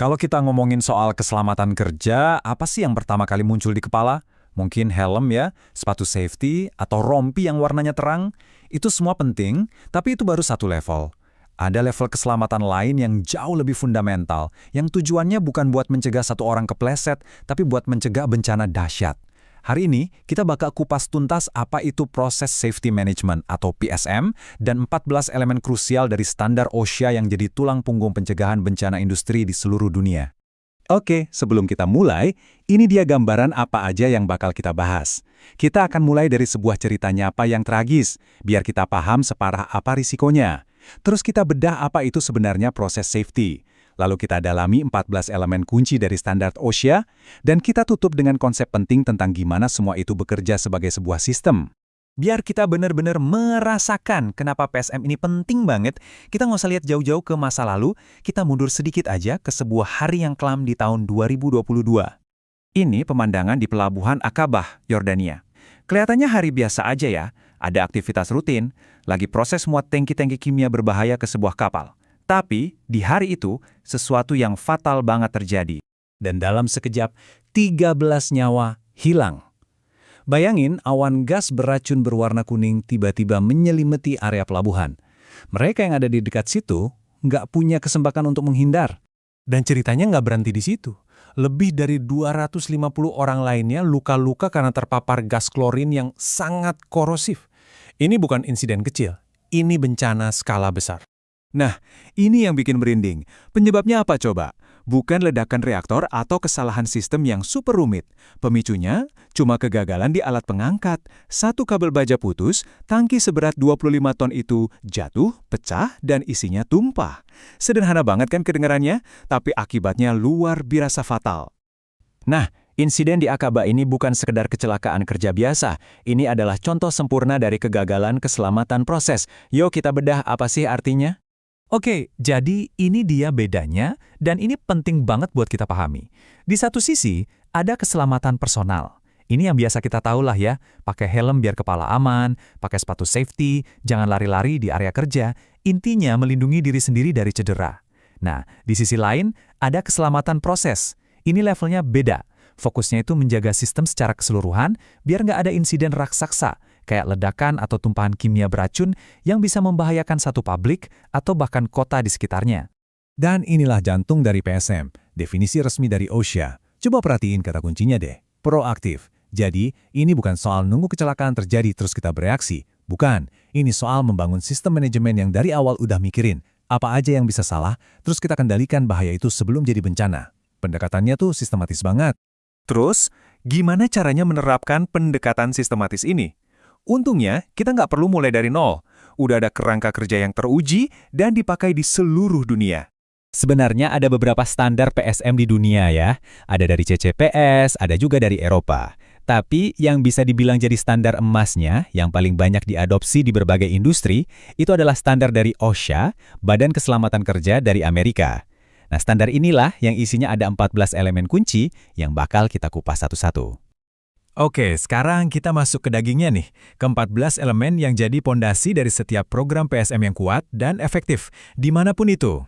Kalau kita ngomongin soal keselamatan kerja, apa sih yang pertama kali muncul di kepala? Mungkin helm ya, sepatu safety, atau rompi yang warnanya terang. Itu semua penting, tapi itu baru satu level. Ada level keselamatan lain yang jauh lebih fundamental, yang tujuannya bukan buat mencegah satu orang kepleset, tapi buat mencegah bencana dahsyat. Hari ini, kita bakal kupas tuntas apa itu proses safety management atau PSM dan 14 elemen krusial dari standar OSHA yang jadi tulang punggung pencegahan bencana industri di seluruh dunia. Oke, sebelum kita mulai, ini dia gambaran apa aja yang bakal kita bahas. Kita akan mulai dari sebuah cerita nyata yang tragis, biar kita paham separah apa risikonya. Terus kita bedah apa itu sebenarnya proses safety. Lalu kita dalami 14 elemen kunci dari standar OSHA, dan kita tutup dengan konsep penting tentang gimana semua itu bekerja sebagai sebuah sistem. Biar kita benar-benar merasakan kenapa PSM ini penting banget, kita nggak usah lihat jauh-jauh ke masa lalu, kita mundur sedikit aja ke sebuah hari yang kelam di tahun 2022. Ini pemandangan di Pelabuhan Aqabah, Yordania. Kelihatannya hari biasa aja ya, ada aktivitas rutin, lagi proses muat tangki-tangki kimia berbahaya ke sebuah kapal. Tapi, di hari itu, sesuatu yang fatal banget terjadi. Dan dalam sekejap, 13 nyawa hilang. Bayangin awan gas beracun berwarna kuning tiba-tiba menyelimati area pelabuhan. Mereka yang ada di dekat situ nggak punya kesempatan untuk menghindar. Dan ceritanya nggak berhenti di situ. Lebih dari 250 orang lainnya luka-luka karena terpapar gas klorin yang sangat korosif. Ini bukan insiden kecil, ini bencana skala besar. Nah, ini yang bikin merinding. Penyebabnya apa coba? Bukan ledakan reaktor atau kesalahan sistem yang super rumit. Pemicunya cuma kegagalan di alat pengangkat. Satu kabel baja putus, tangki seberat 25 ton itu jatuh, pecah, dan isinya tumpah. Sederhana banget kan kedengarannya, tapi akibatnya luar biasa fatal. Nah, insiden di Aqabah ini bukan sekedar kecelakaan kerja biasa. Ini adalah contoh sempurna dari kegagalan keselamatan proses. Yuk kita bedah apa sih artinya? Oke, jadi ini dia bedanya, dan ini penting banget buat kita pahami. Di satu sisi, ada keselamatan personal. Ini yang biasa kita tahu lah ya, pakai helm biar kepala aman, pakai sepatu safety, jangan lari-lari di area kerja, intinya melindungi diri sendiri dari cedera. Nah, di sisi lain, ada keselamatan proses. Ini levelnya beda. Fokusnya itu menjaga sistem secara keseluruhan, biar nggak ada insiden raksasa, kayak ledakan atau tumpahan kimia beracun yang bisa membahayakan satu pabrik atau bahkan kota di sekitarnya. Dan inilah jantung dari PSM, definisi resmi dari OSHA. Coba perhatiin kata kuncinya deh, proaktif. Jadi, ini bukan soal nunggu kecelakaan terjadi terus kita bereaksi. Bukan, ini soal membangun sistem manajemen yang dari awal udah mikirin apa aja yang bisa salah, terus kita kendalikan bahaya itu sebelum jadi bencana. Pendekatannya tuh sistematis banget. Terus, gimana caranya menerapkan pendekatan sistematis ini? Untungnya, kita nggak perlu mulai dari nol. Udah ada kerangka kerja yang teruji dan dipakai di seluruh dunia. Sebenarnya ada beberapa standar PSM di dunia ya. Ada dari CCPS, ada juga dari Eropa. Tapi yang bisa dibilang jadi standar emasnya, yang paling banyak diadopsi di berbagai industri, itu adalah standar dari OSHA, Badan Keselamatan Kerja dari Amerika. Nah, standar inilah yang isinya ada 14 elemen kunci yang bakal kita kupas satu-satu. Oke, sekarang kita masuk ke dagingnya nih, ke-14 elemen yang jadi pondasi dari setiap program PSM yang kuat dan efektif, dimanapun itu.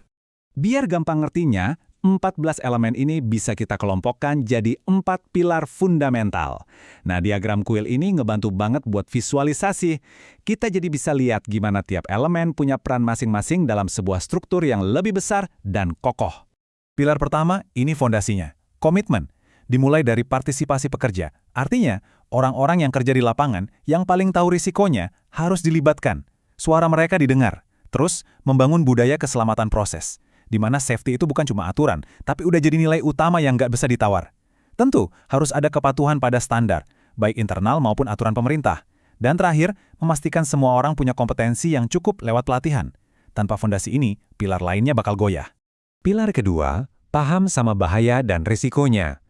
Biar gampang ngertinya, 14 elemen ini bisa kita kelompokkan jadi 4 pilar fundamental. Nah, diagram kuil ini ngebantu banget buat visualisasi. Kita jadi bisa lihat gimana tiap elemen punya peran masing-masing dalam sebuah struktur yang lebih besar dan kokoh. Pilar pertama, ini fondasinya, komitmen. Dimulai dari partisipasi pekerja. Artinya, orang-orang yang kerja di lapangan yang paling tahu risikonya harus dilibatkan. Suara mereka didengar. Terus, membangun budaya keselamatan proses, di mana safety itu bukan cuma aturan, tapi udah jadi nilai utama yang nggak bisa ditawar. Tentu, harus ada kepatuhan pada standar, baik internal maupun aturan pemerintah. Dan terakhir, memastikan semua orang punya kompetensi yang cukup lewat pelatihan. Tanpa fondasi ini, pilar lainnya bakal goyah. Pilar kedua, paham sama bahaya dan risikonya.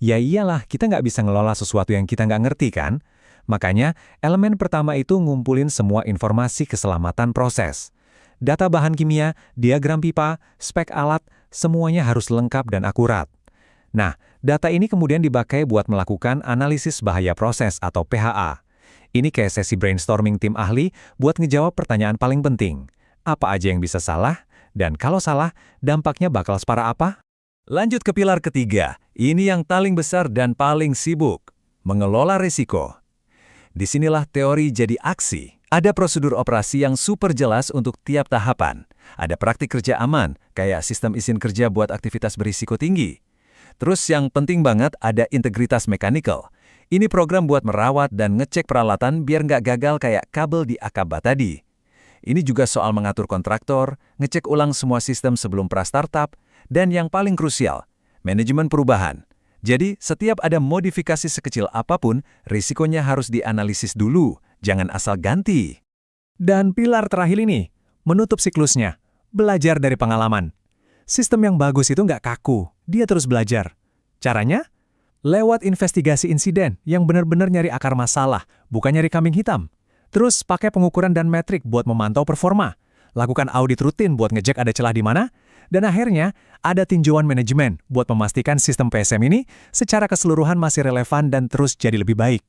Ya iyalah, kita nggak bisa ngelola sesuatu yang kita nggak ngerti kan? Makanya, elemen pertama itu ngumpulin semua informasi keselamatan proses. Data bahan kimia, diagram pipa, spek alat, semuanya harus lengkap dan akurat. Nah, data ini kemudian dipakai buat melakukan analisis bahaya proses atau PHA. Ini kayak sesi brainstorming tim ahli buat ngejawab pertanyaan paling penting. Apa aja yang bisa salah? Dan kalau salah, dampaknya bakal separah apa? Lanjut ke pilar ketiga, ini yang paling besar dan paling sibuk, mengelola risiko. Disinilah teori jadi aksi. Ada prosedur operasi yang super jelas untuk tiap tahapan. Ada praktik kerja aman, kayak sistem izin kerja buat aktivitas berisiko tinggi. Terus yang penting banget ada integritas mechanical. Ini program buat merawat dan ngecek peralatan biar nggak gagal kayak kabel di Akaba tadi. Ini juga soal mengatur kontraktor, ngecek ulang semua sistem sebelum pra-startup, dan yang paling krusial, manajemen perubahan. Jadi, setiap ada modifikasi sekecil apapun, risikonya harus dianalisis dulu, jangan asal ganti. Dan pilar terakhir ini, menutup siklusnya, belajar dari pengalaman. Sistem yang bagus itu nggak kaku, dia terus belajar. Caranya? Lewat investigasi insiden yang benar-benar nyari akar masalah, bukan nyari kambing hitam. Terus pakai pengukuran dan metrik buat memantau performa. Lakukan audit rutin buat ngecek ada celah di mana. Dan akhirnya, ada tinjauan manajemen buat memastikan sistem PSM ini secara keseluruhan masih relevan dan terus jadi lebih baik.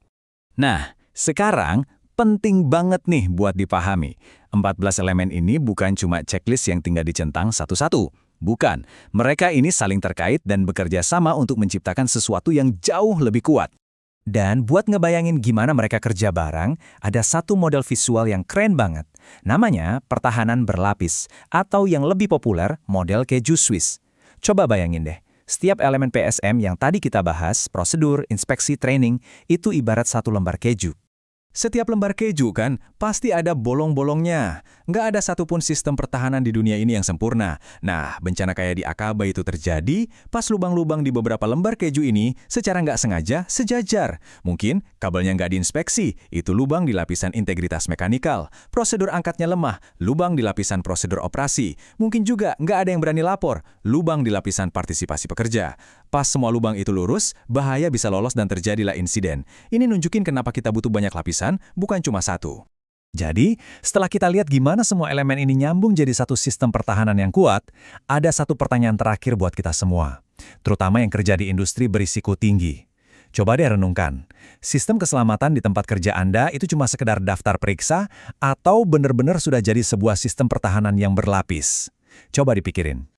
Nah, sekarang penting banget nih buat dipahami. 14 elemen ini bukan cuma checklist yang tinggal dicentang satu-satu. Bukan, mereka ini saling terkait dan bekerja sama untuk menciptakan sesuatu yang jauh lebih kuat. Dan buat ngebayangin gimana mereka kerja bareng, ada satu model visual yang keren banget. Namanya pertahanan berlapis, atau yang lebih populer, model keju Swiss. Coba bayangin deh, setiap elemen PSM yang tadi kita bahas, prosedur, inspeksi, training, itu ibarat satu lembar keju. Setiap lembar keju kan, pasti ada bolong-bolongnya. Nggak ada satupun sistem pertahanan di dunia ini yang sempurna. Nah, bencana kayak di Akaba itu terjadi, pas lubang-lubang di beberapa lembar keju ini secara nggak sengaja sejajar. Mungkin kabelnya nggak diinspeksi, itu lubang di lapisan integritas mekanikal. Prosedur angkatnya lemah, lubang di lapisan prosedur operasi. Mungkin juga nggak ada yang berani lapor, lubang di lapisan partisipasi pekerja. Pas semua lubang itu lurus, bahaya bisa lolos dan terjadilah insiden. Ini nunjukin kenapa kita butuh banyak lapisan, bukan cuma satu. Jadi, setelah kita lihat gimana semua elemen ini nyambung jadi satu sistem pertahanan yang kuat, ada satu pertanyaan terakhir buat kita semua, terutama yang kerja di industri berisiko tinggi. Coba deh renungkan, sistem keselamatan di tempat kerja Anda itu cuma sekedar daftar periksa atau benar-benar sudah jadi sebuah sistem pertahanan yang berlapis? Coba dipikirin.